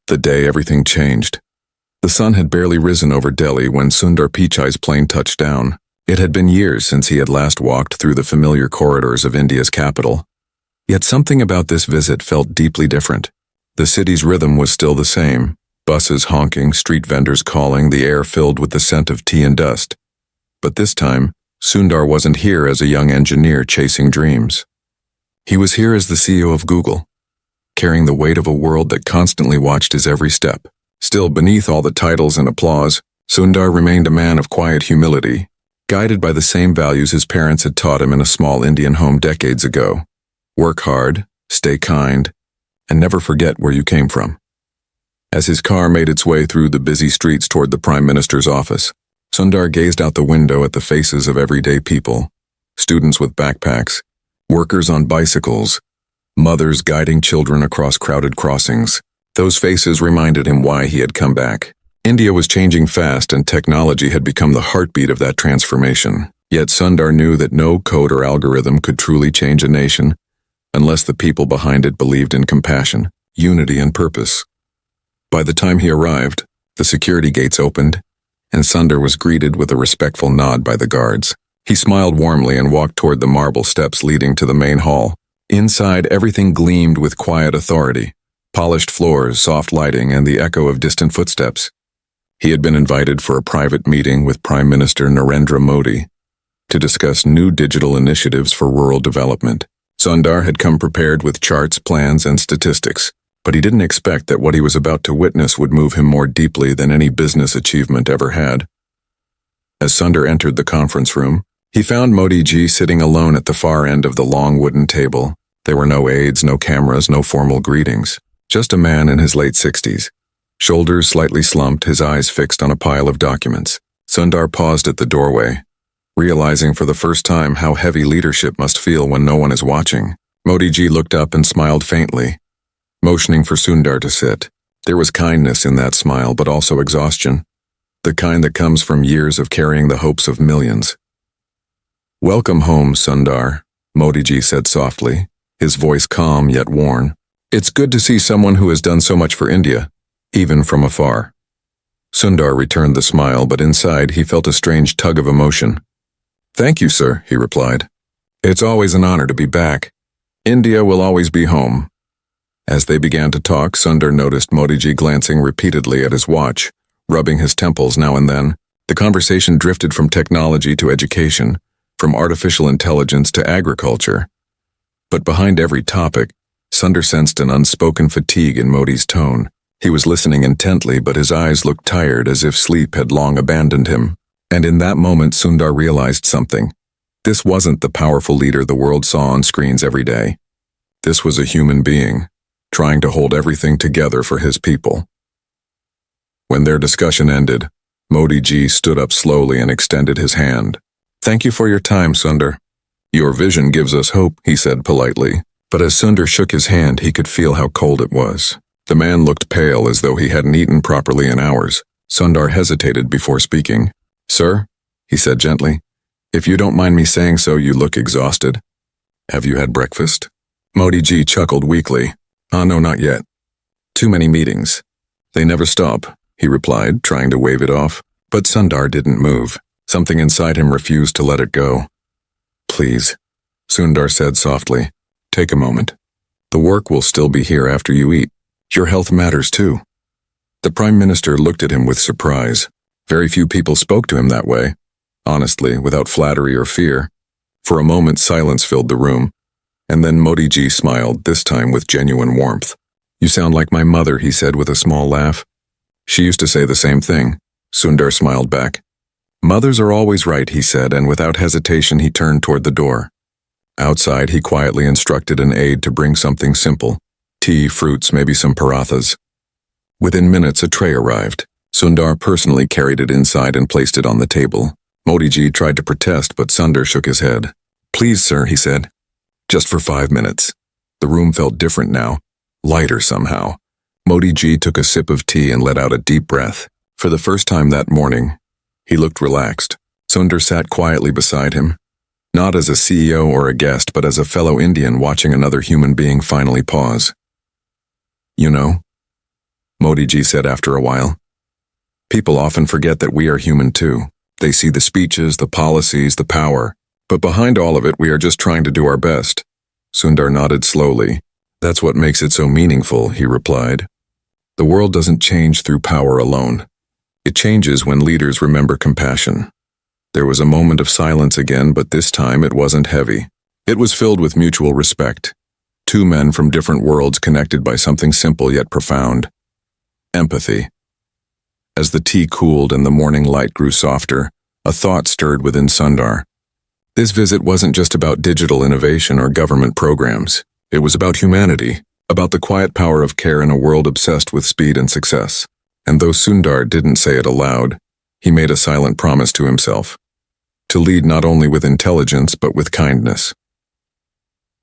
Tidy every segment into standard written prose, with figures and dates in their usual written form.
The day everything changed. The sun had barely risen over Delhi when Sundar Pichai's plane touched down. It had been years since he had last walked through the familiar corridors of India's capital. Yet something about this visit felt deeply different. The city's rhythm was still the same. Buses honking, street vendors calling, the air filled with the scent of tea and dust. But this time, Sundar wasn't here as a young engineer chasing dreams. He was here as the CEO of Google, carrying the weight of a world that constantly watched his every step. Still, beneath all the titles and applause, Sundar remained a man of quiet humility, guided by the same values his parents had taught him in a small Indian home decades ago. Work hard, stay kind, and never forget where you came from. As his car made its way through the busy streets toward the Prime Minister's office, Sundar gazed out the window at the faces of everyday people, students with backpacks, workers on bicycles, mothers guiding children across crowded crossings. Those faces reminded him why he had come back. India was changing fast and technology had become the heartbeat of that transformation. Yet Sundar knew that no code or algorithm could truly change a nation unless the people behind it believed in compassion, unity, and purpose. By the time he arrived, the security gates opened, and Sundar was greeted with a respectful nod by the guards. He smiled warmly and walked toward the marble steps leading to the main hall. Inside, everything gleamed with quiet authority. Polished floors, soft lighting, and the echo of distant footsteps. He had been invited for a private meeting with Prime Minister Narendra Modi to discuss new digital initiatives for rural development. Sundar had come prepared with charts, plans, and statistics, but he didn't expect that what he was about to witness would move him more deeply than any business achievement ever had. As Sundar entered the conference room, he found Modi ji sitting alone at the far end of the long wooden table. There were no aides, no cameras, no formal greetings. Just a man in his late 60s. Shoulders slightly slumped, his eyes fixed on a pile of documents. Sundar paused at the doorway, realizing for the first time how heavy leadership must feel when no one is watching. Modi ji looked up and smiled faintly, motioning for Sundar to sit. There was kindness in that smile, but also exhaustion, the kind that comes from years of carrying the hopes of millions. "Welcome home, Sundar," Modi ji said softly, his voice calm yet worn. "It's good to see someone who has done so much for India, even from afar." Sundar returned the smile, but inside he felt a strange tug of emotion. "Thank you, sir," he replied. "It's always an honor to be back. India will always be home." As they began to talk, Sundar noticed Modi ji glancing repeatedly at his watch, rubbing his temples now and then. The conversation drifted from technology to education, from artificial intelligence to agriculture. But behind every topic, Sundar sensed an unspoken fatigue in Modi's tone. He was listening intently, but his eyes looked tired, as if sleep had long abandoned him. And in that moment, Sundar realized something. This wasn't the powerful leader the world saw on screens every day. This was a human being, trying to hold everything together for his people. When their discussion ended, Modi ji stood up slowly and extended his hand. "Thank you for your time, Sundar. Your vision gives us hope," he said politely. But as Sundar shook his hand, he could feel how cold it was. The man looked pale, as though he hadn't eaten properly in hours. Sundar hesitated before speaking. "Sir," he said gently, "if you don't mind me saying so, you look exhausted. Have you had breakfast?" Modi ji chuckled weakly. No, not yet. Too many meetings. They never stop," he replied, trying to wave it off. But Sundar didn't move. Something inside him refused to let it go. "Please," Sundar said softly. "Take a moment. The work will still be here after you eat. Your health matters too." The Prime Minister looked at him with surprise. Very few people spoke to him that way, honestly, without flattery or fear. For a moment, silence filled the room, and then Modi ji smiled, this time with genuine warmth. "You sound like my mother," he said with a small laugh. "She used to say the same thing." Sundar smiled back. "Mothers are always right," he said, and without hesitation he turned toward the door. Outside, he quietly instructed an aide to bring something simple. Tea, fruits, maybe some parathas. Within minutes, a tray arrived. Sundar personally carried it inside and placed it on the table. Modi ji tried to protest, but Sundar shook his head. "Please, sir," he said. "Just for 5 minutes." The room felt different now, lighter somehow. Modi ji took a sip of tea and let out a deep breath. For the first time that morning, he looked relaxed. Sundar sat quietly beside him, not as a CEO or a guest, but as a fellow Indian watching another human being finally pause. "You know, Modi ji said after a while. People often forget that we are human too. They see the speeches, the policies, the power. But behind all of it, we are just trying to do our best. Sundar nodded slowly. That's what makes it so meaningful, he replied. The world doesn't change through power alone. It changes when leaders remember compassion. There was a moment of silence again, but this time it wasn't heavy. It was filled with mutual respect. Two men from different worlds connected by something simple yet profound. Empathy. As the tea cooled and the morning light grew softer, a thought stirred within Sundar. This visit wasn't just about digital innovation or government programs. It was about humanity, about the quiet power of care in a world obsessed with speed and success. And though Sundar didn't say it aloud, he made a silent promise to himself. To lead not only with intelligence but with kindness.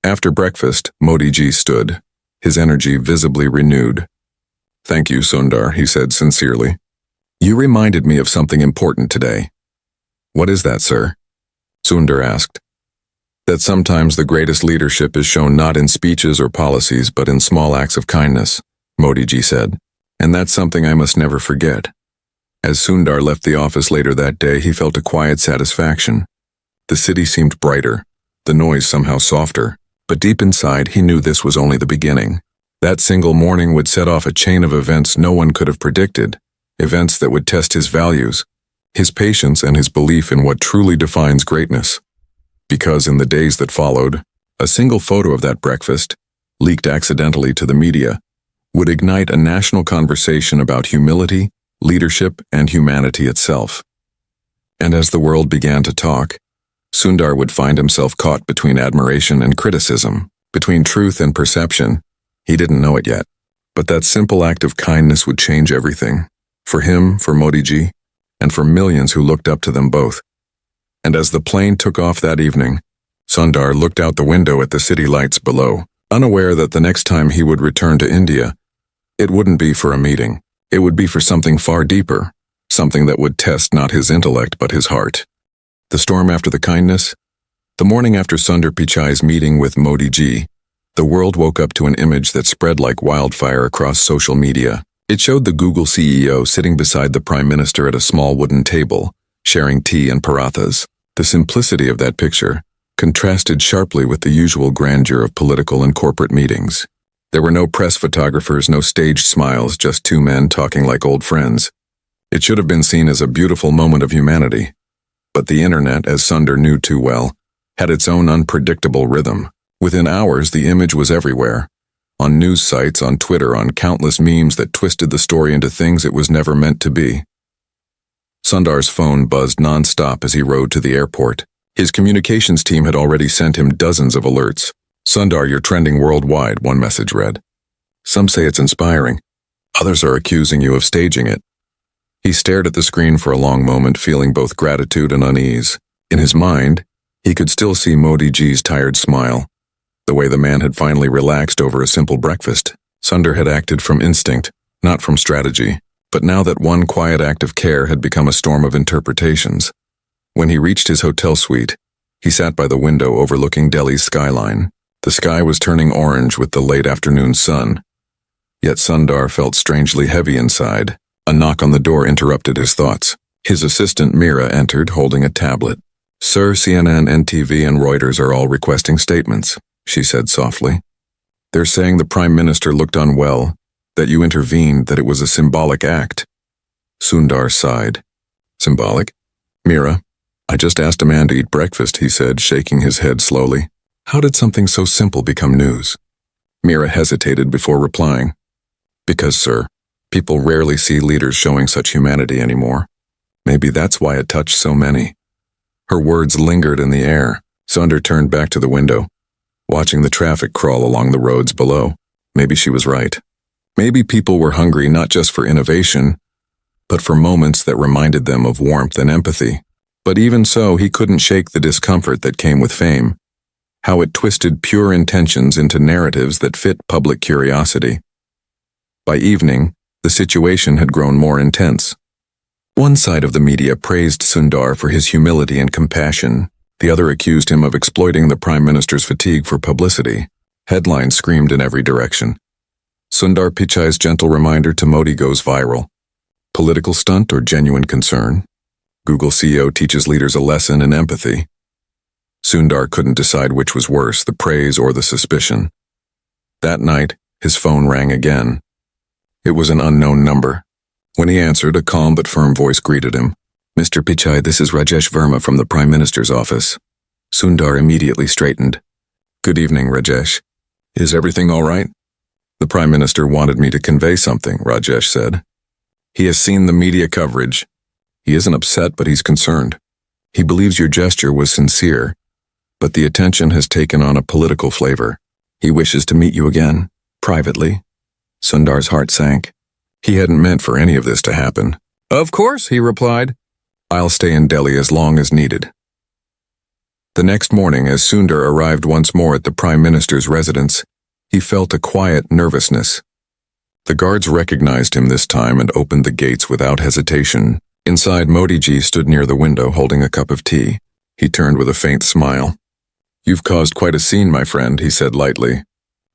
After breakfast, Modi ji stood, his energy visibly renewed. Thank you, Sundar, he said sincerely. You reminded me of something important today. What is that, sir? Sundar asked. That sometimes the greatest leadership is shown not in speeches or policies but in small acts of kindness, Modi ji said. And that's something I must never forget. As Sundar left the office later that day, he felt a quiet satisfaction. The city seemed brighter, the noise somehow softer, but deep inside he knew this was only the beginning. That single morning would set off a chain of events no one could have predicted, events that would test his values, his patience and his belief in what truly defines greatness. Because in the days that followed, a single photo of that breakfast, leaked accidentally to the media, would ignite a national conversation about humility, leadership, and humanity itself. And as the world began to talk, Sundar would find himself caught between admiration and criticism, between truth and perception. He didn't know it yet, but that simple act of kindness would change everything. For him, for Modi ji, and for millions who looked up to them both. And as the plane took off that evening, Sundar looked out the window at the city lights below, unaware that the next time he would return to India, it wouldn't be for a meeting. It would be for something far deeper, something that would test not his intellect but his heart. The storm after the kindness? The morning after Sundar Pichai's meeting with Modi ji, the world woke up to an image that spread like wildfire across social media. It showed the Google CEO sitting beside the Prime Minister at a small wooden table, sharing tea and parathas. The simplicity of that picture contrasted sharply with the usual grandeur of political and corporate meetings. There were no press photographers, no staged smiles, just two men talking like old friends. It should have been seen as a beautiful moment of humanity. But the internet, as Sundar knew too well, had its own unpredictable rhythm. Within hours, the image was everywhere. On news sites, on Twitter, on countless memes that twisted the story into things it was never meant to be. Sundar's phone buzzed non-stop as he rode to the airport. His communications team had already sent him dozens of alerts. Sundar, you're trending worldwide, one message read. Some say it's inspiring. Others are accusing you of staging it. He stared at the screen for a long moment, feeling both gratitude and unease. In his mind, he could still see Modi ji's tired smile. The way the man had finally relaxed over a simple breakfast. Sundar had acted from instinct, not from strategy. But now that one quiet act of care had become a storm of interpretations. When he reached his hotel suite, he sat by the window overlooking Delhi's skyline. The sky was turning orange with the late afternoon sun. Yet Sundar felt strangely heavy inside. A knock on the door interrupted his thoughts. His assistant Mira entered holding a tablet. Sir, CNN, NTV, and Reuters are all requesting statements, she said softly. They're saying the Prime Minister looked unwell, that you intervened, that it was a symbolic act. Sundar sighed. Symbolic? Mira, I just asked a man to eat breakfast, he said, shaking his head slowly. How did something so simple become news? Mira hesitated before replying. Because, sir, people rarely see leaders showing such humanity anymore. Maybe that's why it touched so many. Her words lingered in the air. Sundar turned back to the window, watching the traffic crawl along the roads below. Maybe she was right. Maybe people were hungry not just for innovation, but for moments that reminded them of warmth and empathy. But even so, he couldn't shake the discomfort that came with fame. How it twisted pure intentions into narratives that fit public curiosity. By evening, the situation had grown more intense. One side of the media praised Sundar for his humility and compassion. The other accused him of exploiting the Prime Minister's fatigue for publicity. Headlines screamed in every direction. Sundar Pichai's gentle reminder to Modi goes viral. Political stunt or genuine concern? Google CEO teaches leaders a lesson in empathy. Sundar couldn't decide which was worse, the praise or the suspicion. That night, his phone rang again. It was an unknown number. When he answered, a calm but firm voice greeted him. "Mr. Pichai, this is Rajesh Verma from the Prime Minister's office." Sundar immediately straightened. "Good evening, Rajesh. Is everything all right?" "The Prime Minister wanted me to convey something," Rajesh said. "He has seen the media coverage. He isn't upset, but he's concerned. He believes your gesture was sincere, but the attention has taken on a political flavor. He wishes to meet you again, privately." Sundar's heart sank. He hadn't meant for any of this to happen. "Of course," he replied. "I'll stay in Delhi as long as needed." The next morning, as Sundar arrived once more at the Prime Minister's residence, he felt a quiet nervousness. The guards recognized him this time and opened the gates without hesitation. Inside, Modi ji stood near the window holding a cup of tea. He turned with a faint smile. "You've caused quite a scene, my friend," he said lightly.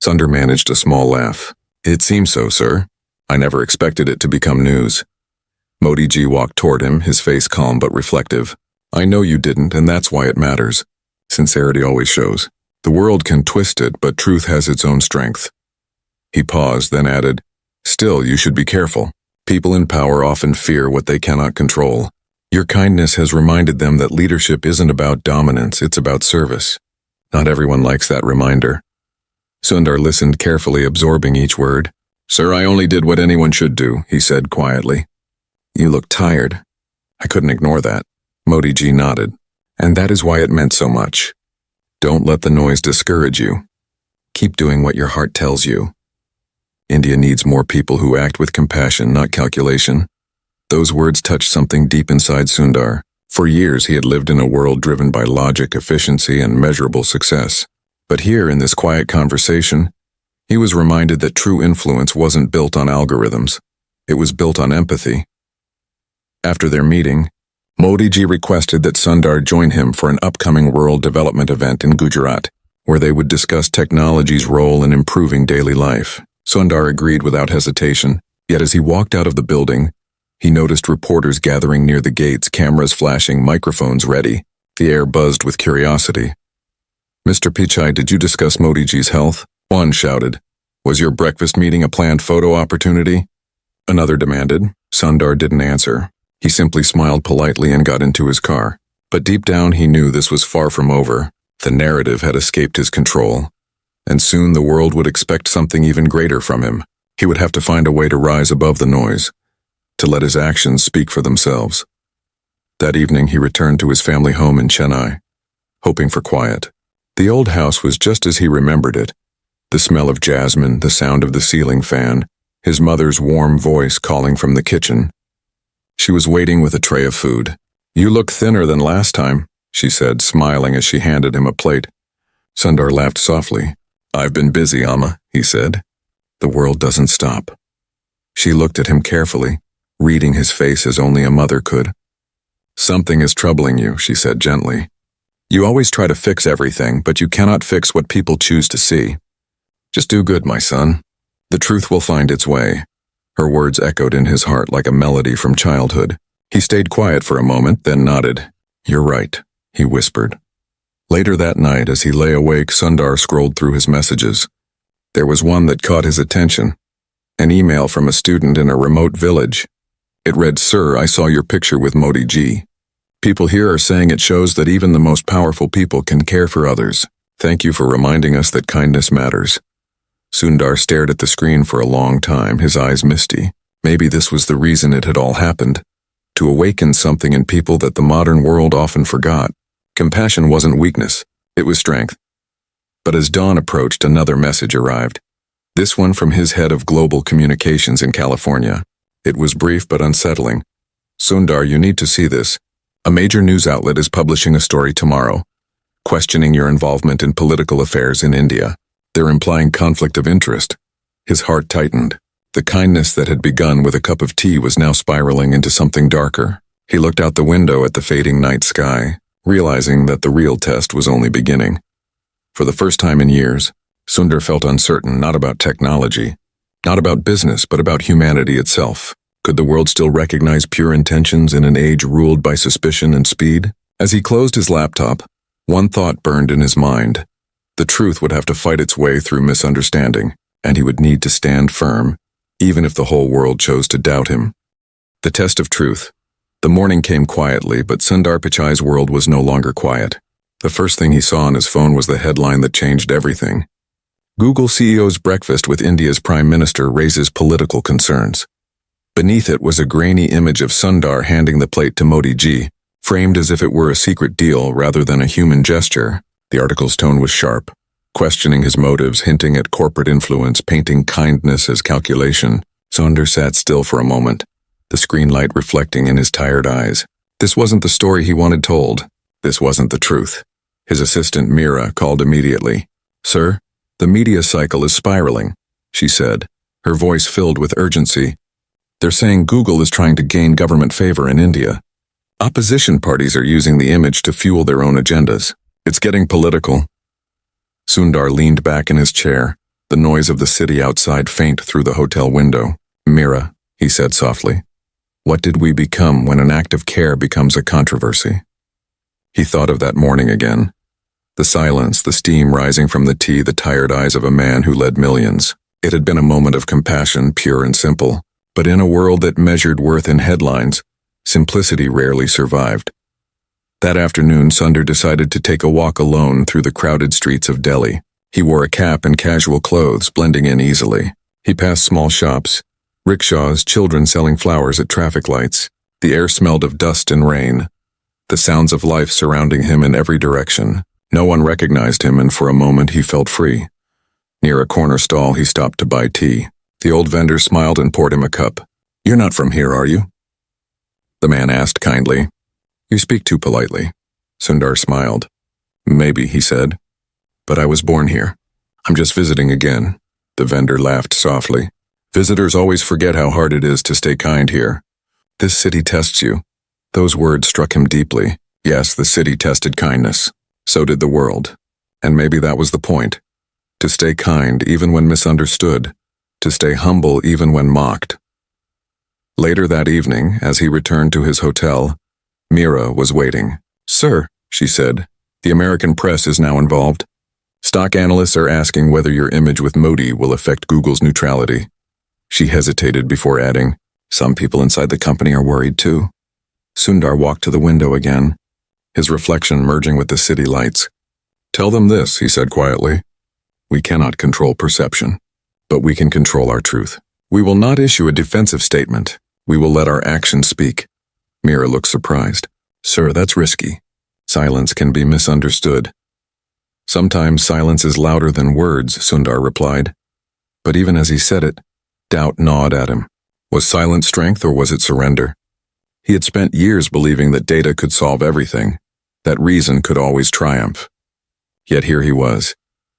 Sundar managed a small laugh. "It seems so, sir. I never expected it to become news." Modi ji walked toward him, his face calm but reflective. "I know you didn't, and that's why it matters. Sincerity always shows. The world can twist it, but truth has its own strength." He paused, then added, "Still, you should be careful. People in power often fear what they cannot control. Your kindness has reminded them that leadership isn't about dominance, it's about service. Not everyone likes that reminder." Sundar listened carefully, absorbing each word. "Sir, I only did what anyone should do," he said quietly. "You look tired." "I couldn't ignore that." Modi ji nodded. "And that is why it meant so much. Don't let the noise discourage you. Keep doing what your heart tells you. India needs more people who act with compassion, not calculation." Those words touched something deep inside Sundar. For years he had lived in a world driven by logic, efficiency, and measurable success. But here, in this quiet conversation, he was reminded that true influence wasn't built on algorithms. It was built on empathy. After their meeting, Modi ji requested that Sundar join him for an upcoming rural development event in Gujarat, where they would discuss technology's role in improving daily life. Sundar agreed without hesitation, yet as he walked out of the building, he noticed reporters gathering near the gates, cameras flashing, microphones ready. The air buzzed with curiosity. "Mr. Pichai, did you discuss Modi ji's health?" One shouted. "Was your breakfast meeting a planned photo opportunity?" Another demanded. Sundar didn't answer. He simply smiled politely and got into his car. But deep down he knew this was far from over. The narrative had escaped his control. And soon the world would expect something even greater from him. He would have to find a way to rise above the noise, to let his actions speak for themselves. That evening he returned to his family home in Chennai, hoping for quiet. The old house was just as he remembered it. The smell of jasmine, the sound of the ceiling fan, his mother's warm voice calling from the kitchen. She was waiting with a tray of food. "You look thinner than last time," she said, smiling as she handed him a plate. Sundar laughed softly. "I've been busy, Amma," he said. "The world doesn't stop." She looked at him carefully, reading his face as only a mother could. "Something is troubling you," she said gently. "You always try to fix everything, but you cannot fix what people choose to see. Just do good, my son. The truth will find its way." Her words echoed in his heart like a melody from childhood. He stayed quiet for a moment, then nodded. "You're right," he whispered. Later that night, as he lay awake, Sundar scrolled through his messages. There was one that caught his attention. An email from a student in a remote village. It read, "Sir, I saw your picture with Modi ji. People here are saying it shows that even the most powerful people can care for others. Thank you for reminding us that kindness matters." Sundar stared at the screen for a long time, his eyes misty. Maybe this was the reason it had all happened. To awaken something in people that the modern world often forgot. Compassion wasn't weakness, it was strength. But as dawn approached, another message arrived. This one from his head of global communications in California. It was brief but unsettling. "Sundar, you need to see this. A major news outlet is publishing a story tomorrow, questioning your involvement in political affairs in India. They're implying conflict of interest." His heart tightened. The kindness that had begun with a cup of tea was now spiraling into something darker. He looked out the window at the fading night sky, realizing that the real test was only beginning. For the first time in years, Sundar felt uncertain, not about technology, Not about business, but about humanity itself. Could the world still recognize pure intentions in an age ruled by suspicion and speed? As he closed his laptop, one thought burned in his mind. The truth would have to fight its way through misunderstanding, and he would need to stand firm, even if the whole world chose to doubt him. The test of truth. The morning came quietly, but Sundar Pichai's world was no longer quiet. The first thing he saw on his phone was the headline that changed everything. Google CEO's breakfast with India's Prime Minister raises political concerns. Beneath it was a grainy image of Sundar handing the plate to Modi ji, framed as if it were a secret deal rather than a human gesture. The article's tone was sharp, questioning his motives, hinting at corporate influence, painting kindness as calculation. Sundar sat still for a moment, the screen light reflecting in his tired eyes. This wasn't the story he wanted told. This wasn't the truth. His assistant Meera called immediately. "Sir, the media cycle is spiraling," she said, her voice filled with urgency. "They're saying Google is trying to gain government favor in India. Opposition parties are using the image to fuel their own agendas. It's getting political." Sundar leaned back in his chair, the noise of the city outside faint through the hotel window. "Meera," he said softly, "what did we become when an act of care becomes a controversy?" He thought of that morning again. The silence, the steam rising from the tea, the tired eyes of a man who led millions. It had been a moment of compassion, pure and simple. But in a world that measured worth in headlines, simplicity rarely survived. That afternoon, Sundar decided to take a walk alone through the crowded streets of Delhi. He wore a cap and casual clothes, blending in easily. He passed small shops, rickshaws, children selling flowers at traffic lights. The air smelled of dust and rain, the sounds of life surrounding him in every direction. No one recognized him, and for a moment he felt free. Near a corner stall, he stopped to buy tea. The old vendor smiled and poured him a cup. "You're not from here, are you?" The man asked kindly. "You speak too politely." Sundar smiled. "Maybe," he said. "But I was born here. I'm just visiting again." The vendor laughed softly. "Visitors always forget how hard it is to stay kind here. This city tests you." Those words struck him deeply. Yes, the city tested kindness. So did the world. And maybe that was the point. To stay kind even when misunderstood. To stay humble even when mocked. Later that evening, as he returned to his hotel, Meera was waiting. "Sir," she said, "the American press is now involved. Stock analysts are asking whether your image with Modi will affect Google's neutrality." She hesitated before adding, "Some people inside the company are worried too." Sundar walked to the window again, his reflection merging with the city lights. "Tell them this," he said quietly. "We cannot control perception, but we can control our truth. We will not issue a defensive statement. We will let our actions speak." Meera looked surprised. "Sir, that's risky. Silence can be misunderstood." "Sometimes silence is louder than words," Sundar replied. But even as he said it, doubt gnawed at him. Was silence strength or was it surrender? He had spent years believing that data could solve everything, that reason could always triumph. Yet here he was,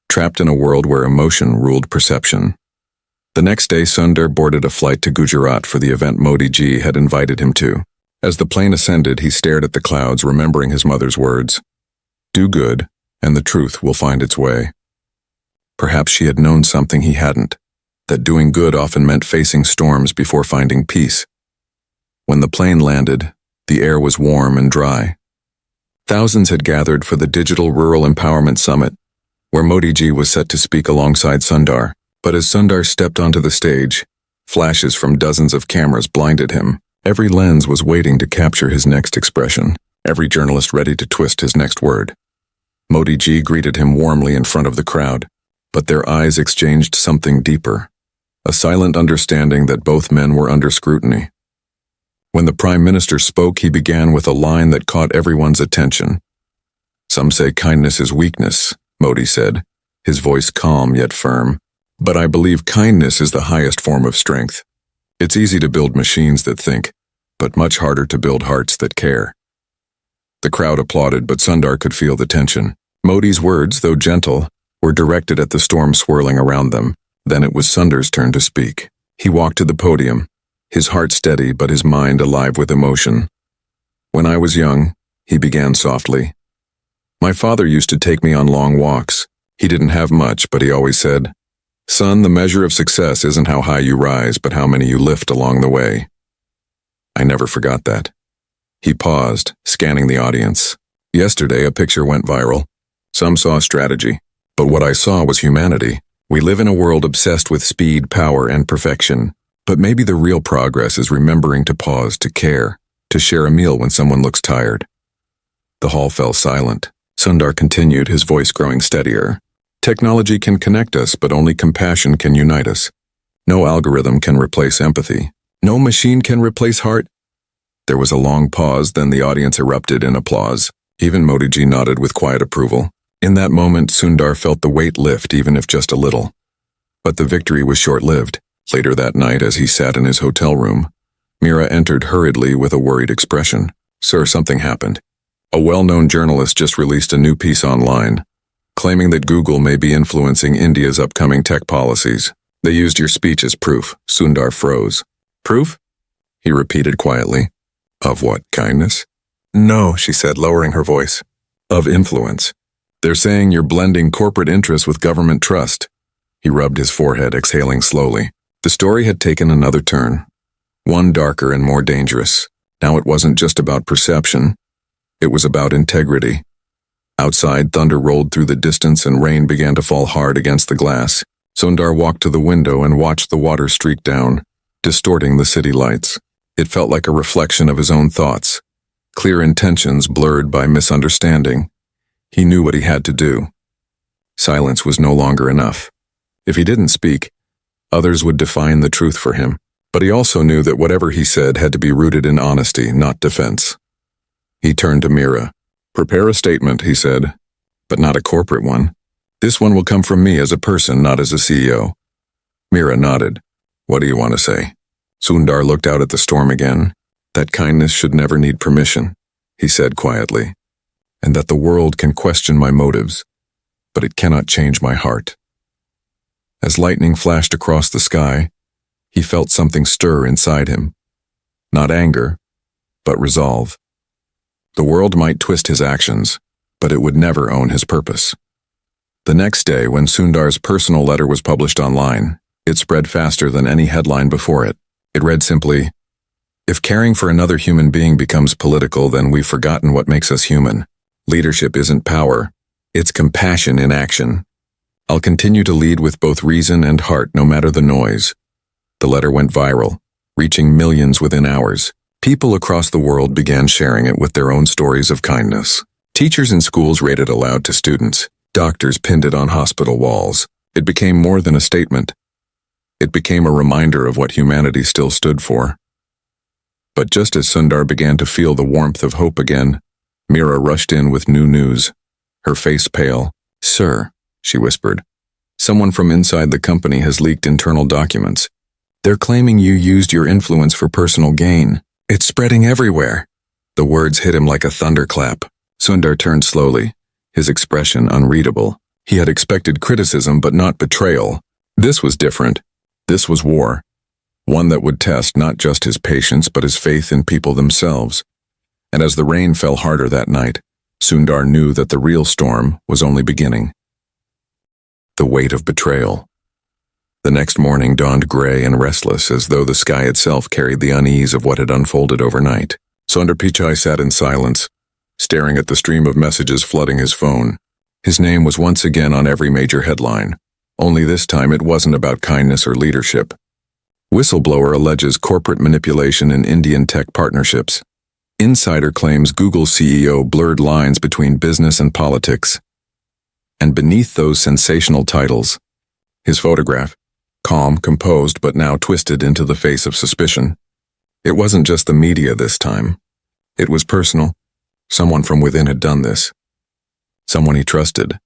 trapped in a world where emotion ruled perception. The next day, Sundar boarded a flight to Gujarat for the event Modi ji had invited him to. As the plane ascended, he stared at the clouds, remembering his mother's words. "Do good, and the truth will find its way." Perhaps she had known something he hadn't, that doing good often meant facing storms before finding peace. When the plane landed, the air was warm and dry. Thousands had gathered for the Digital Rural Empowerment Summit, where Modi ji was set to speak alongside Sundar. But as Sundar stepped onto the stage, flashes from dozens of cameras blinded him. Every lens was waiting to capture his next expression, every journalist ready to twist his next word. Modi ji greeted him warmly in front of the crowd, but their eyes exchanged something deeper, a silent understanding that both men were under scrutiny. When the Prime Minister spoke, he began with a line that caught everyone's attention. "Some say kindness is weakness," Modi said, his voice calm yet firm. "But I believe kindness is the highest form of strength. It's easy to build machines that think, but much harder to build hearts that care." The crowd applauded, but Sundar could feel the tension. Modi's words, though gentle, were directed at the storm swirling around them. Then it was Sundar's turn to speak. He walked to the podium, his heart steady but his mind alive with emotion. "When I was young," he began softly, "my father used to take me on long walks. He didn't have much, but he always said, Son, the measure of success isn't how high you rise, but how many you lift along the way. I never forgot that. He paused, scanning the audience. Yesterday, a picture went viral. Some saw strategy, but what I saw was humanity. We live in a world obsessed with speed, power, and perfection. But maybe the real progress is remembering to pause, to care, to share a meal when someone looks tired. The hall fell silent. Sundar continued, his voice growing steadier. Technology can connect us, but only compassion can unite us. No algorithm can replace empathy. No machine can replace heart. There was a long pause, then the audience erupted in applause. Even Modiji nodded with quiet approval. In that moment, Sundar felt the weight lift, even if just a little. But the victory was short-lived. Later that night, as he sat in his hotel room, Mira entered hurriedly with a worried expression. Sir, something happened. A well-known journalist just released a new piece online, claiming that Google may be influencing India's upcoming tech policies. They used your speech as proof. Sundar froze. Proof? He repeated quietly. Of what, kindness? No, she said, lowering her voice. Of influence. They're saying you're blending corporate interests with government trust. He rubbed his forehead, exhaling slowly. The story had taken another turn. One darker and more dangerous. Now it wasn't just about perception. It was about integrity. Outside, thunder rolled through the distance and rain began to fall hard against the glass. Sundar walked to the window and watched the water streak down, distorting the city lights. It felt like a reflection of his own thoughts, clear intentions blurred by misunderstanding. He knew what he had to do. Silence was no longer enough. If he didn't speak, others would define the truth for him. But he also knew that whatever he said had to be rooted in honesty, not defense. He turned to Mira. Prepare a statement, he said, but not a corporate one. This one will come from me as a person, not as a CEO. Mira nodded. What do you want to say? Sundar looked out at the storm again. That kindness should never need permission, he said quietly, and that the world can question my motives, but it cannot change my heart. As lightning flashed across the sky, he felt something stir inside him. Not anger, but resolve. The world might twist his actions, but it would never own his purpose. The next day, when Sundar's personal letter was published online, it spread faster than any headline before it. It read simply, If caring for another human being becomes political, then we've forgotten what makes us human. Leadership isn't power, it's compassion in action. I'll continue to lead with both reason and heart, no matter the noise. The letter went viral, reaching millions within hours. People across the world began sharing it with their own stories of kindness. Teachers in schools read it aloud to students. Doctors pinned it on hospital walls. It became more than a statement. It became a reminder of what humanity still stood for. But just as Sundar began to feel the warmth of hope again, Mira rushed in with new news, her face pale. Sir, she whispered, someone from inside the company has leaked internal documents. They're claiming you used your influence for personal gain. It's spreading everywhere. The words hit him like a thunderclap. Sundar turned slowly, his expression unreadable. He had expected criticism, but not betrayal. This was different. This was war. One that would test not just his patience, but his faith in people themselves. And as the rain fell harder that night, Sundar knew that the real storm was only beginning. The weight of betrayal. The next morning dawned gray and restless, as though the sky itself carried the unease of what had unfolded overnight. Sundar Pichai sat in silence, staring at the stream of messages flooding his phone. His name was once again on every major headline. Only this time it wasn't about kindness or leadership. Whistleblower alleges corporate manipulation in Indian tech partnerships. Insider claims Google CEO blurred lines between business and politics. And beneath those sensational titles, his photograph, calm, composed, but now twisted into the face of suspicion. It wasn't just the media this time. It was personal. Someone from within had done this. Someone he trusted.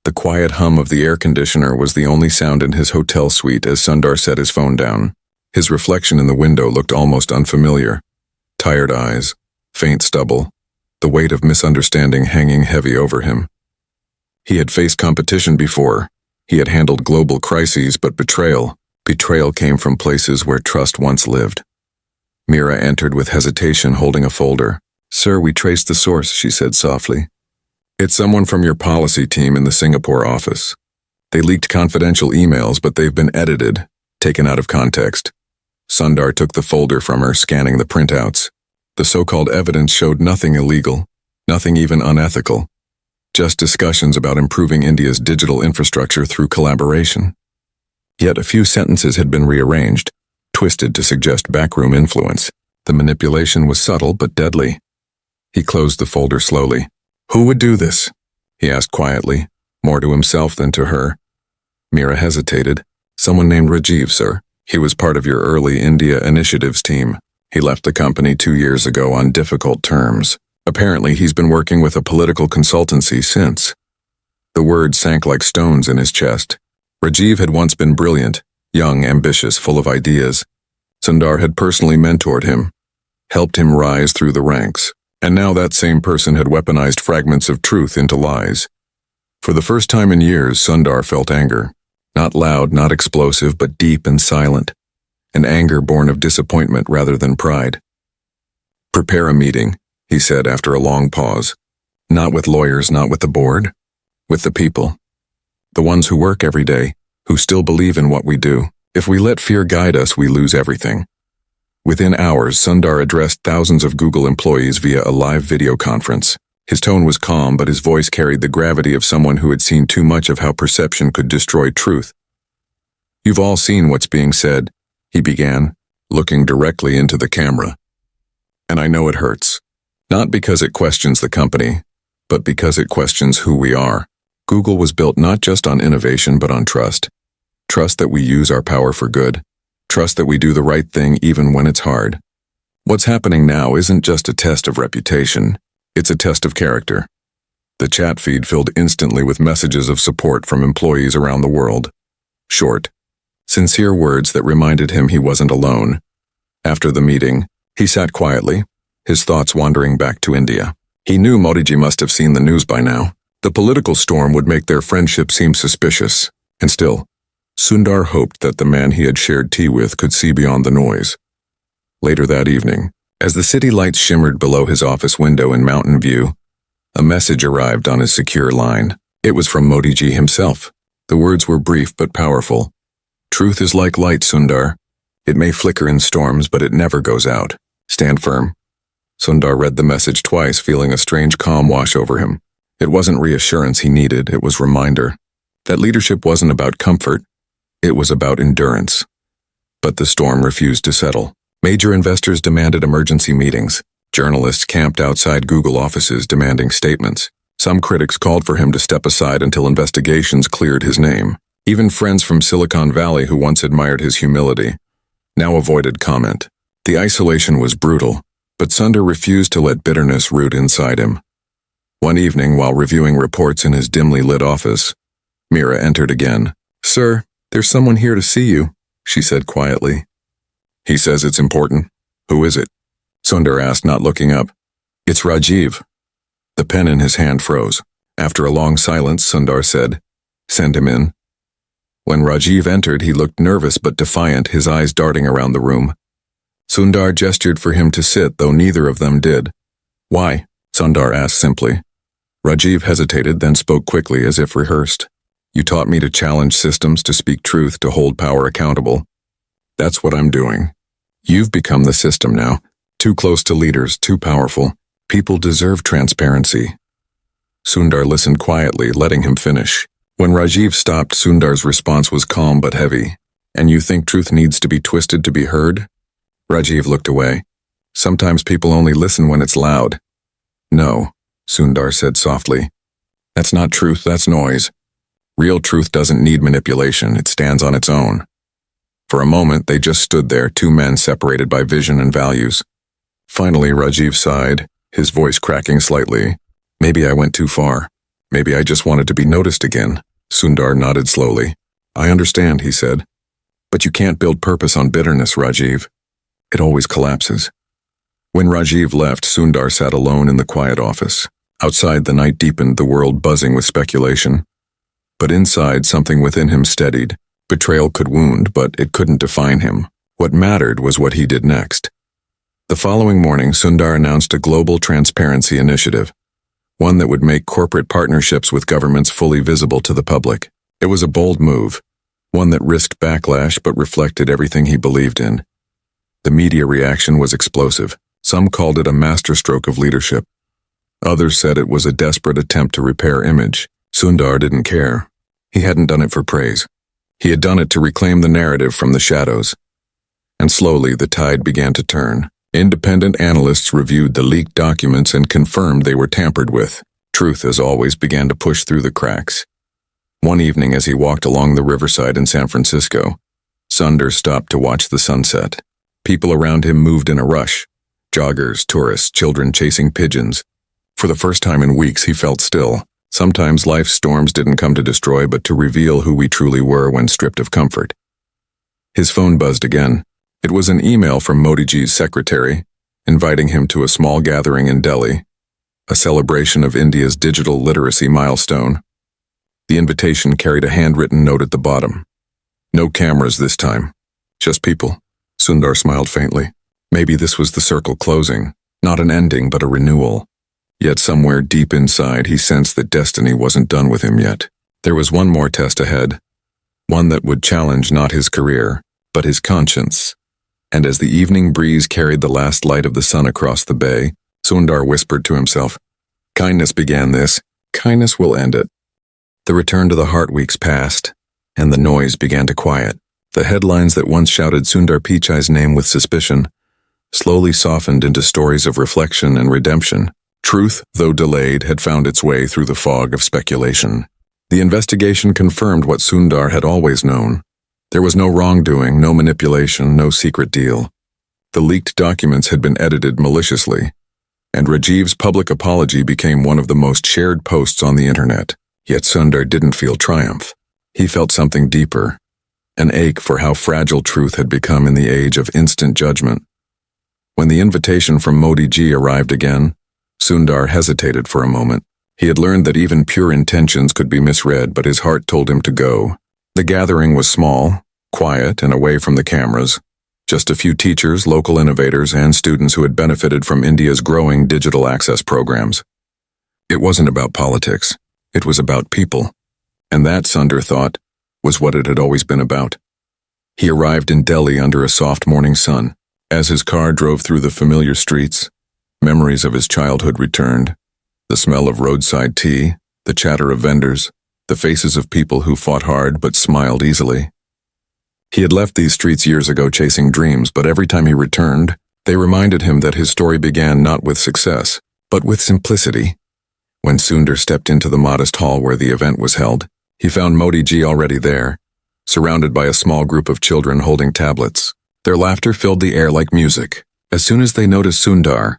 The quiet hum of the air conditioner was the only sound in his hotel suite as Sundar set his phone down. His reflection in the window looked almost unfamiliar. Tired eyes, faint stubble, the weight of misunderstanding hanging heavy over him. He had faced competition before. He had handled global crises, but betrayal came from places where trust once lived. Mira entered with hesitation, holding a folder. Sir, we traced the source, she said softly. It's someone from your policy team in the Singapore office. They leaked confidential emails, but they've been edited, taken out of context. Sundar took the folder from her, scanning the printouts. The so-called evidence showed nothing illegal, nothing even unethical. Just discussions about improving India's digital infrastructure through collaboration. Yet a few sentences had been rearranged, twisted to suggest backroom influence. The manipulation was subtle but deadly. He closed the folder slowly. "Who would do this?" he asked quietly, more to himself than to her. Meera hesitated. "Someone named Rajiv, sir. He was part of your early India initiatives team. He left the company 2 years ago on difficult terms. Apparently, he's been working with a political consultancy since." The words sank like stones in his chest. Rajiv had once been brilliant, young, ambitious, full of ideas. Sundar had personally mentored him, helped him rise through the ranks, and now that same person had weaponized fragments of truth into lies. For the first time in years, Sundar felt anger. Not loud, not explosive, but deep and silent. An anger born of disappointment rather than pride. "Prepare a meeting," he said after a long pause. "Not with lawyers, not with the board. With the people. The ones who work every day, who still believe in what we do. If we let fear guide us, we lose everything." Within hours, Sundar addressed thousands of Google employees via a live video conference. His tone was calm, but his voice carried the gravity of someone who had seen too much of how perception could destroy truth. "You've all seen what's being said," he began, looking directly into the camera. "And I know it hurts. Not because it questions the company, but because it questions who we are. Google was built not just on innovation, but on trust. Trust that we use our power for good. Trust that we do the right thing even when it's hard. What's happening now isn't just a test of reputation. It's a test of character." The chat feed filled instantly with messages of support from employees around the world. Short, sincere words that reminded him he wasn't alone. After the meeting, he sat quietly, his thoughts wandering back to India. He knew Modiji must have seen the news by now. The political storm would make their friendship seem suspicious, and still, Sundar hoped that the man he had shared tea with could see beyond the noise. Later that evening, as the city lights shimmered below his office window in Mountain View, a message arrived on his secure line. It was from Modiji himself. The words were brief but powerful. "Truth is like light, Sundar. It may flicker in storms, but it never goes out. Stand firm." Sundar read the message twice, feeling a strange calm wash over him. It wasn't reassurance he needed, it was reminder. That leadership wasn't about comfort, it was about endurance. But the storm refused to settle. Major investors demanded emergency meetings. Journalists camped outside Google offices demanding statements. Some critics called for him to step aside until investigations cleared his name. Even friends from Silicon Valley who once admired his humility now avoided comment. The isolation was brutal, but Sundar refused to let bitterness root inside him. One evening, while reviewing reports in his dimly lit office, Meera entered again. "Sir, there's someone here to see you," she said quietly. "He says it's important. Who is it?" Sundar asked, not looking up. "It's Rajiv." The pen in his hand froze. After a long silence, Sundar said, "Send him in." When Rajiv entered, he looked nervous but defiant, his eyes darting around the room. Sundar gestured for him to sit, though neither of them did. "Why?" Sundar asked simply. Rajiv hesitated, then spoke quickly as if rehearsed. "You taught me to challenge systems, to speak truth, to hold power accountable. That's what I'm doing. You've become the system now. Too close to leaders, too powerful. People deserve transparency." Sundar listened quietly, letting him finish. When Rajiv stopped, Sundar's response was calm but heavy. "And you think truth needs to be twisted to be heard?" Rajiv looked away. "Sometimes people only listen when it's loud." "No," Sundar said softly. "That's not truth, that's noise. Real truth doesn't need manipulation, it stands on its own." For a moment, they just stood there, two men separated by vision and values. Finally, Rajiv sighed, his voice cracking slightly. "Maybe I went too far. Maybe I just wanted to be noticed again." Sundar nodded slowly. "I understand," he said. "But you can't build purpose on bitterness, Rajiv. It always collapses." When Rajiv left, Sundar sat alone in the quiet office. Outside, the night deepened, the world buzzing with speculation. But inside, something within him steadied. Betrayal could wound, but it couldn't define him. What mattered was what he did next. The following morning, Sundar announced a global transparency initiative, one that would make corporate partnerships with governments fully visible to the public. It was a bold move, one that risked backlash but reflected everything he believed in. The media reaction was explosive. Some called it a masterstroke of leadership. Others said it was a desperate attempt to repair image. Sundar didn't care. He hadn't done it for praise. He had done it to reclaim the narrative from the shadows. And slowly the tide began to turn. Independent analysts reviewed the leaked documents and confirmed they were tampered with. Truth, as always, began to push through the cracks. One evening as he walked along the riverside in San Francisco, Sundar stopped to watch the sunset. People around him moved in a rush. Joggers, tourists, children chasing pigeons. For the first time in weeks, he felt still. Sometimes life's storms didn't come to destroy but to reveal who we truly were when stripped of comfort. His phone buzzed again. It was an email from Modi's secretary, inviting him to a small gathering in Delhi, a celebration of India's digital literacy milestone. The invitation carried a handwritten note at the bottom. No cameras this time. Just people. Sundar smiled faintly. Maybe this was the circle closing, not an ending but a renewal. Yet somewhere deep inside he sensed that destiny wasn't done with him yet. There was one more test ahead, one that would challenge not his career, but his conscience. And as the evening breeze carried the last light of the sun across the bay, Sundar whispered to himself, "Kindness began this, kindness will end it." The return to the heart weeks passed, and the noise began to quiet. The headlines that once shouted Sundar Pichai's name with suspicion slowly softened into stories of reflection and redemption. Truth, though delayed, had found its way through the fog of speculation. The investigation confirmed what Sundar had always known. There was no wrongdoing, no manipulation, no secret deal. The leaked documents had been edited maliciously, and Rajiv's public apology became one of the most shared posts on the internet. Yet Sundar didn't feel triumph. He felt something deeper, an ache for how fragile truth had become in the age of instant judgment. When the invitation from Modi arrived again, Sundar hesitated for a moment. He had learned that even pure intentions could be misread, but his heart told him to go. The gathering was small, quiet, and away from the cameras. Just a few teachers, local innovators, and students who had benefited from India's growing digital access programs. It wasn't about politics. It was about people. And that, Sundar thought, was what it had always been about. He arrived in Delhi under a soft morning sun. As his car drove through the familiar streets, memories of his childhood returned. The smell of roadside tea, the chatter of vendors, the faces of people who fought hard but smiled easily. He had left these streets years ago chasing dreams, but every time he returned, they reminded him that his story began not with success, but with simplicity. When Sundar stepped into the modest hall where the event was held, he found Modi already there, surrounded by a small group of children holding tablets. Their laughter filled the air like music. As soon as they noticed Sundar,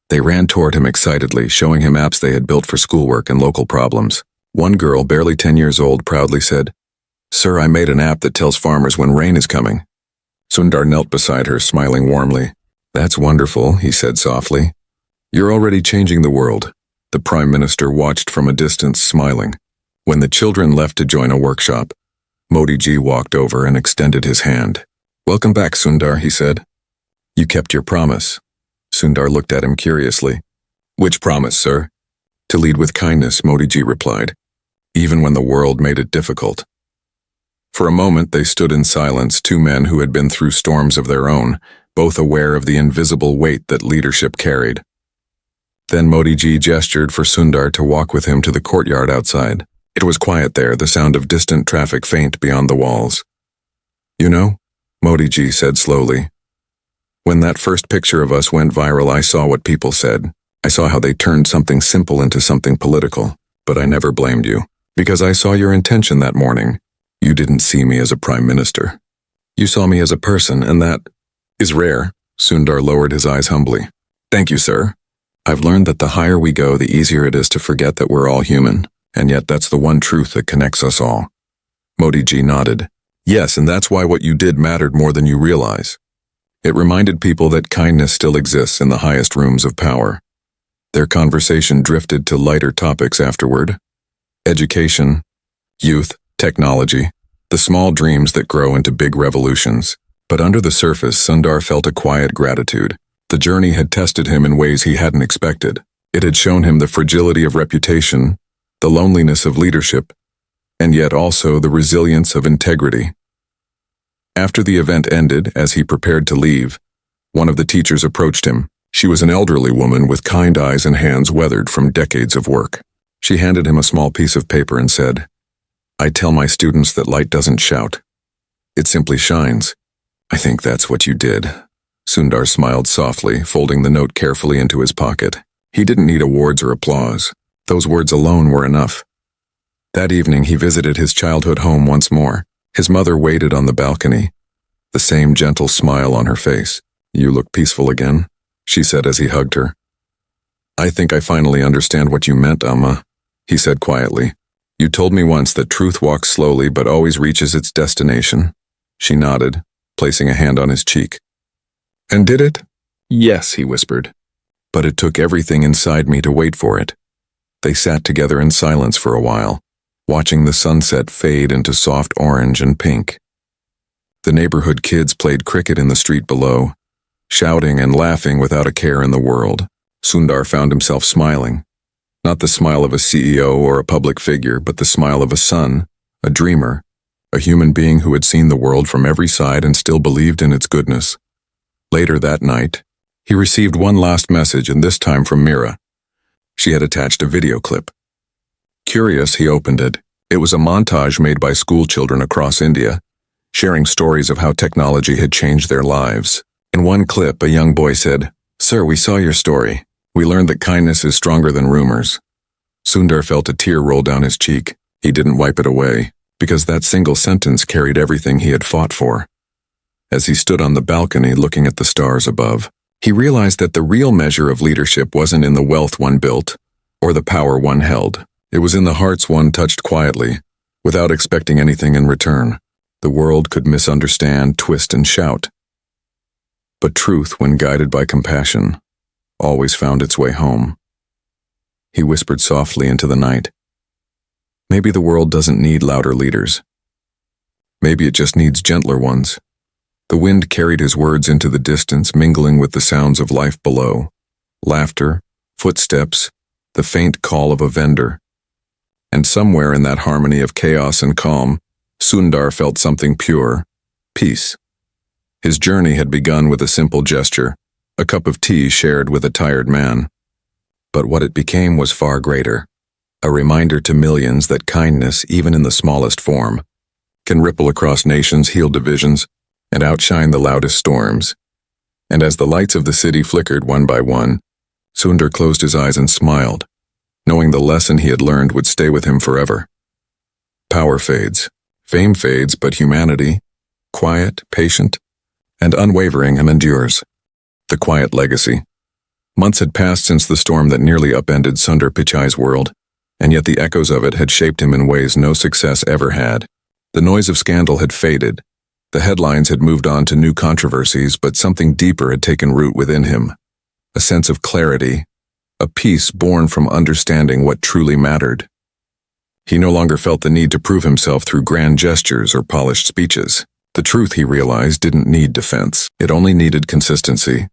they ran toward him excitedly, showing him apps they had built for schoolwork and local problems. One girl, barely 10 years old, proudly said, "Sir, I made an app that tells farmers when rain is coming." Sundar knelt beside her, smiling warmly. "That's wonderful," he said softly. "You're already changing the world." The Prime Minister watched from a distance, smiling. When the children left to join a workshop, Modi walked over and extended his hand. "Welcome back, Sundar," he said. "You kept your promise." Sundar looked at him curiously. "Which promise, sir?" "To lead with kindness," Modi replied, "even when the world made it difficult." For a moment they stood in silence, two men who had been through storms of their own, both aware of the invisible weight that leadership carried. Then Modi gestured for Sundar to walk with him to the courtyard outside. It was quiet there, the sound of distant traffic faint beyond the walls. "You know," Modi said slowly, "when that first picture of us went viral, I saw what people said. I saw how they turned something simple into something political. But I never blamed you, because I saw your intention that morning. You didn't see me as a prime minister. You saw me as a person, and that is rare." Sundar lowered his eyes humbly. "Thank you, sir. I've learned that the higher we go, the easier it is to forget that we're all human, and yet that's the one truth that connects us all." Modi nodded. "Yes, and that's why what you did mattered more than you realize. It reminded people that kindness still exists in the highest rooms of power." Their conversation drifted to lighter topics afterward. Education, youth, technology, the small dreams that grow into big revolutions. But under the surface, Sundar felt a quiet gratitude. The journey had tested him in ways he hadn't expected. It had shown him the fragility of reputation, the loneliness of leadership, and yet also the resilience of integrity. After the event ended, as he prepared to leave, one of the teachers approached him. She was an elderly woman with kind eyes and hands weathered from decades of work. She handed him a small piece of paper and said, "I tell my students that light doesn't shout. It simply shines. I think that's what you did." Sundar smiled softly, folding the note carefully into his pocket. He didn't need awards or applause. Those words alone were enough. That evening he visited his childhood home once more. His mother waited on the balcony, the same gentle smile on her face. "You look peaceful again," she said as he hugged her. "I think I finally understand what you meant, Amma," he said quietly. "You told me once that truth walks slowly but always reaches its destination." She nodded, placing a hand on his cheek. "And did it?" "Yes," he whispered. "But it took everything inside me to wait for it." They sat together in silence for a while, watching the sunset fade into soft orange and pink. The neighborhood kids played cricket in the street below, shouting and laughing without a care in the world. Sundar found himself smiling. Not the smile of a CEO or a public figure, but the smile of a son, a dreamer, a human being who had seen the world from every side and still believed in its goodness. Later that night, he received one last message, and this time from Mira. She had attached a video clip. Curious, he opened it. It was a montage made by school children across India, sharing stories of how technology had changed their lives. In one clip, a young boy said, "Sir, we saw your story. We learned that kindness is stronger than rumors." Sundar felt a tear roll down his cheek. He didn't wipe it away, because that single sentence carried everything he had fought for. As he stood on the balcony looking at the stars above, he realized that the real measure of leadership wasn't in the wealth one built or the power one held. It was in the hearts one touched quietly, without expecting anything in return. The world could misunderstand, twist, and shout. But truth, when guided by compassion, always found its way home. He whispered softly into the night, "Maybe the world doesn't need louder leaders. Maybe it just needs gentler ones." The wind carried his words into the distance, mingling with the sounds of life below. Laughter, footsteps, the faint call of a vendor. And somewhere in that harmony of chaos and calm, Sundar felt something pure, peace. His journey had begun with a simple gesture, a cup of tea shared with a tired man. But what it became was far greater, a reminder to millions that kindness, even in the smallest form, can ripple across nations, heal divisions, and outshine the loudest storms. And as the lights of the city flickered one by one, Sundar closed his eyes and smiled, knowing the lesson he had learned would stay with him forever. Power fades, fame fades, but humanity, quiet, patient, and unwavering, endures. The quiet legacy. Months had passed since the storm that nearly upended Sundar Pichai's world, and yet the echoes of it had shaped him in ways no success ever had. The noise of scandal had faded. The headlines had moved on to new controversies, but something deeper had taken root within him. A sense of clarity, a peace born from understanding what truly mattered. He no longer felt the need to prove himself through grand gestures or polished speeches. The truth, he realized, didn't need defense. It only needed consistency.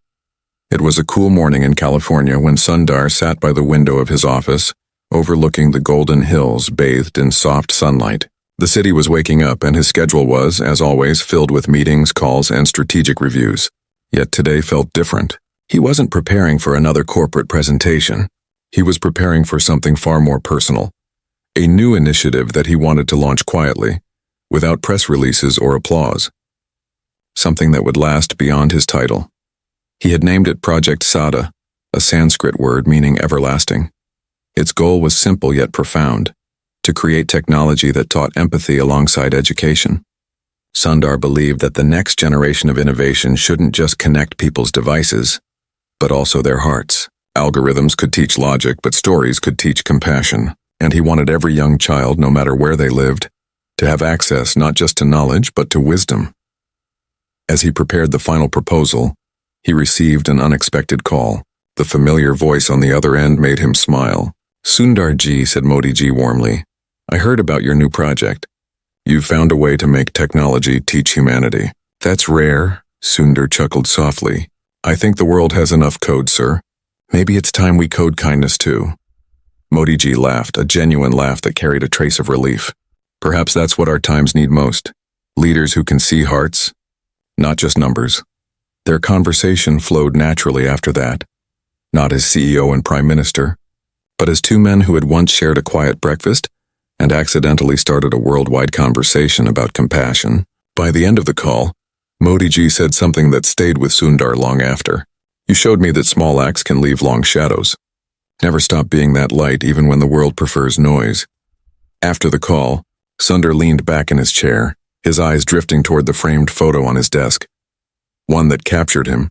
It was a cool morning in California when Sundar sat by the window of his office, overlooking the golden hills bathed in soft sunlight. The city was waking up, and his schedule was, as always, filled with meetings, calls, and strategic reviews. Yet today felt different. He wasn't preparing for another corporate presentation. He was preparing for something far more personal. A new initiative that he wanted to launch quietly, without press releases or applause. Something that would last beyond his title. He had named it Project Sada, a Sanskrit word meaning everlasting. Its goal was simple yet profound, to create technology that taught empathy alongside education. Sundar believed that the next generation of innovation shouldn't just connect people's devices, but also their hearts. Algorithms could teach logic, but stories could teach compassion, and he wanted every young child, no matter where they lived, to have access not just to knowledge, but to wisdom. As he prepared the final proposal, he received an unexpected call. The familiar voice on the other end made him smile. "Sundar ji," said Modi ji warmly, "I heard about your new project. You've found a way to make technology teach humanity." "That's rare," Sundar chuckled softly. "I think the world has enough code, sir. Maybe it's time we code kindness too." Modi ji laughed, a genuine laugh that carried a trace of relief. Perhaps that's what our times need most. Leaders who can see hearts, not just numbers. Their conversation flowed naturally after that, not as CEO and Prime Minister, but as two men who had once shared a quiet breakfast and accidentally started a worldwide conversation about compassion. By the end of the call, Modi ji said something that stayed with Sundar long after. You showed me that small acts can leave long shadows. Never stop being that light even when the world prefers noise. After the call, Sundar leaned back in his chair, his eyes drifting toward the framed photo on his desk. One that captured him,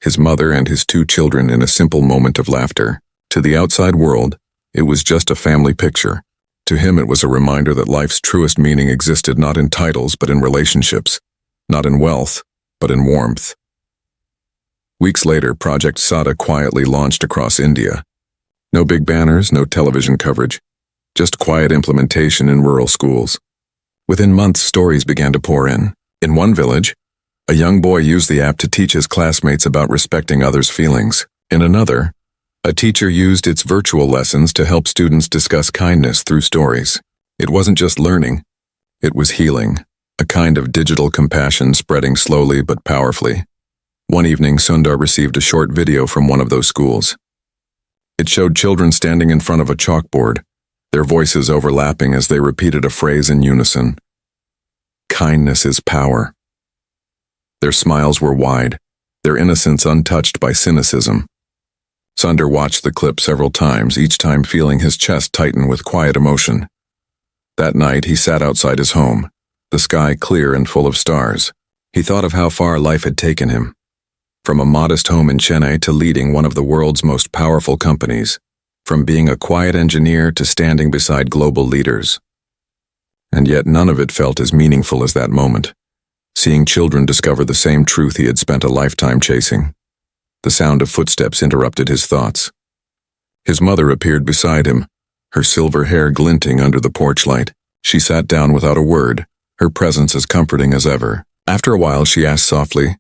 his mother and his two children in a simple moment of laughter. To the outside world, it was just a family picture. To him it was a reminder that life's truest meaning existed not in titles but in relationships, not in wealth, but in warmth. Weeks later, Project Sada quietly launched across India. No big banners, no television coverage, just quiet implementation in rural schools. Within months, stories began to pour in. In one village, a young boy used the app to teach his classmates about respecting others' feelings. In another, a teacher used its virtual lessons to help students discuss kindness through stories. It wasn't just learning, it was healing, a kind of digital compassion spreading slowly but powerfully. One evening, Sundar received a short video from one of those schools. It showed children standing in front of a chalkboard, their voices overlapping as they repeated a phrase in unison. Kindness is power. Their smiles were wide, their innocence untouched by cynicism. Sundar watched the clip several times, each time feeling his chest tighten with quiet emotion. That night, he sat outside his home, the sky clear and full of stars. He thought of how far life had taken him, from a modest home in Chennai to leading one of the world's most powerful companies, from being a quiet engineer to standing beside global leaders. And yet none of it felt as meaningful as that moment, seeing children discover the same truth he had spent a lifetime chasing. The sound of footsteps interrupted his thoughts. His mother appeared beside him, her silver hair glinting under the porch light. She sat down without a word, her presence as comforting as ever. After a while, she asked softly,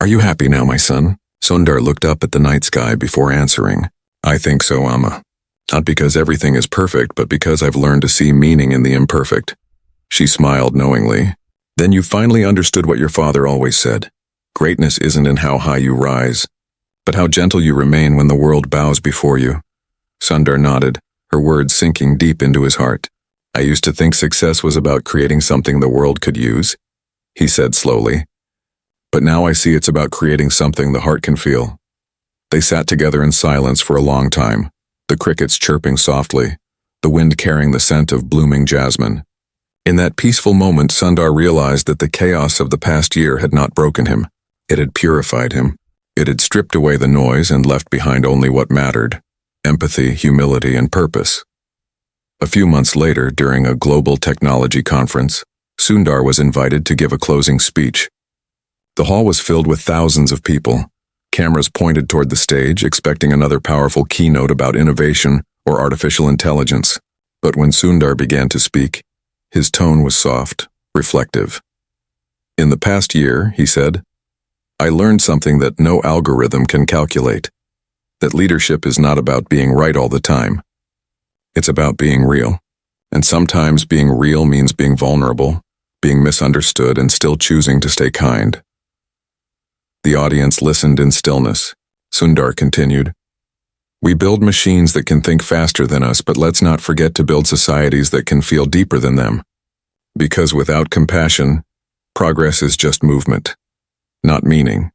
"Are you happy now, my son?" Sundar looked up at the night sky before answering, "I think so, Amma. Not because everything is perfect, but because I've learned to see meaning in the imperfect." She smiled knowingly. "Then you finally understood what your father always said. Greatness isn't in how high you rise, but how gentle you remain when the world bows before you." Sundar nodded, her words sinking deep into his heart. "I used to think success was about creating something the world could use," he said slowly. "But now I see it's about creating something the heart can feel." They sat together in silence for a long time, the crickets chirping softly, the wind carrying the scent of blooming jasmine. In that peaceful moment, Sundar realized that the chaos of the past year had not broken him. It had purified him. It had stripped away the noise and left behind only what mattered: empathy, humility, and purpose. A few months later, during a global technology conference, Sundar was invited to give a closing speech. The hall was filled with thousands of people. Cameras pointed toward the stage, expecting another powerful keynote about innovation or artificial intelligence. But when Sundar began to speak, his tone was soft, reflective. "In the past year," he said, "I learned something that no algorithm can calculate, that leadership is not about being right all the time. It's about being real. And sometimes being real means being vulnerable, being misunderstood, and still choosing to stay kind." The audience listened in stillness. Sundar continued, "We build machines that can think faster than us, but let's not forget to build societies that can feel deeper than them. Because without compassion, progress is just movement, not meaning."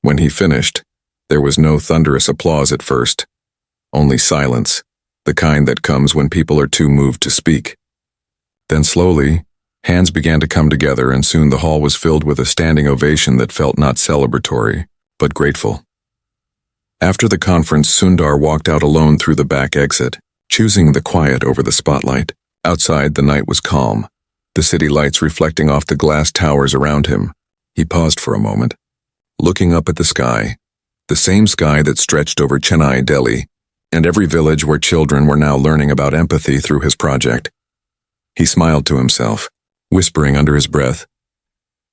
When he finished, there was no thunderous applause at first, only silence, the kind that comes when people are too moved to speak. Then slowly, hands began to come together, and soon the hall was filled with a standing ovation that felt not celebratory, but grateful. After the conference, Sundar walked out alone through the back exit, choosing the quiet over the spotlight. Outside, the night was calm, the city lights reflecting off the glass towers around him. He paused for a moment, looking up at the sky, the same sky that stretched over Chennai, Delhi, and every village where children were now learning about empathy through his project. He smiled to himself, whispering under his breath,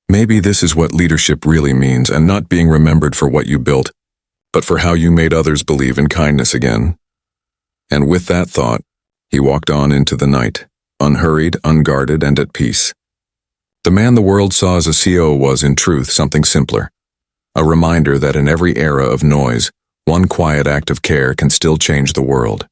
"Maybe this is what leadership really means, and not being remembered for what you built, but for how you made others believe in kindness again." And with that thought, he walked on into the night, unhurried, unguarded, and at peace. The man the world saw as a CEO was, in truth, something simpler. A reminder that in every era of noise, one quiet act of care can still change the world.